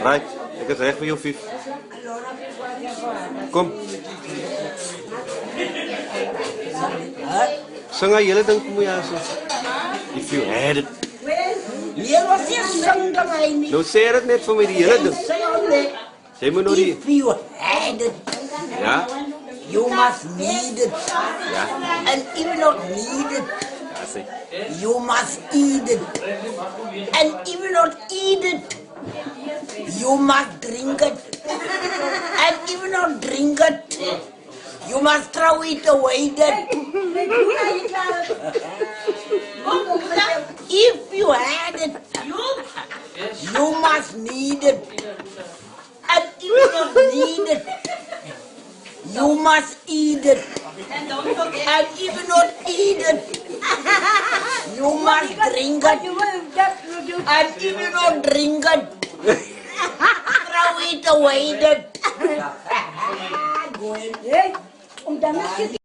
Right, ek is reg vir jou 5. Kom. Sing hy hele ding vir my as if you had it. Nou sê dit net vir my die hele ding. Sê my nou die. If you had it, Ja. you must need it. Ja. And if you don't need it, Ja, sê. you must eat it. And if you don't eat it, you must drink it. And if you don't drink it, you must throw it away. Then. If you had it, you must need it. And if you don't need it, you must eat it. And if you don't eat it, you must drink it. And if you don't drink it, throw it away. Then.